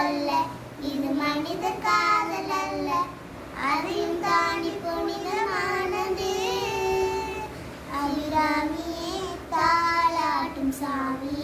அல்ல, இது மனித காதல் அல்ல, அதையும் தாண்டி புனிதமானது. அபிராமியே தாலாட்டும் சாமி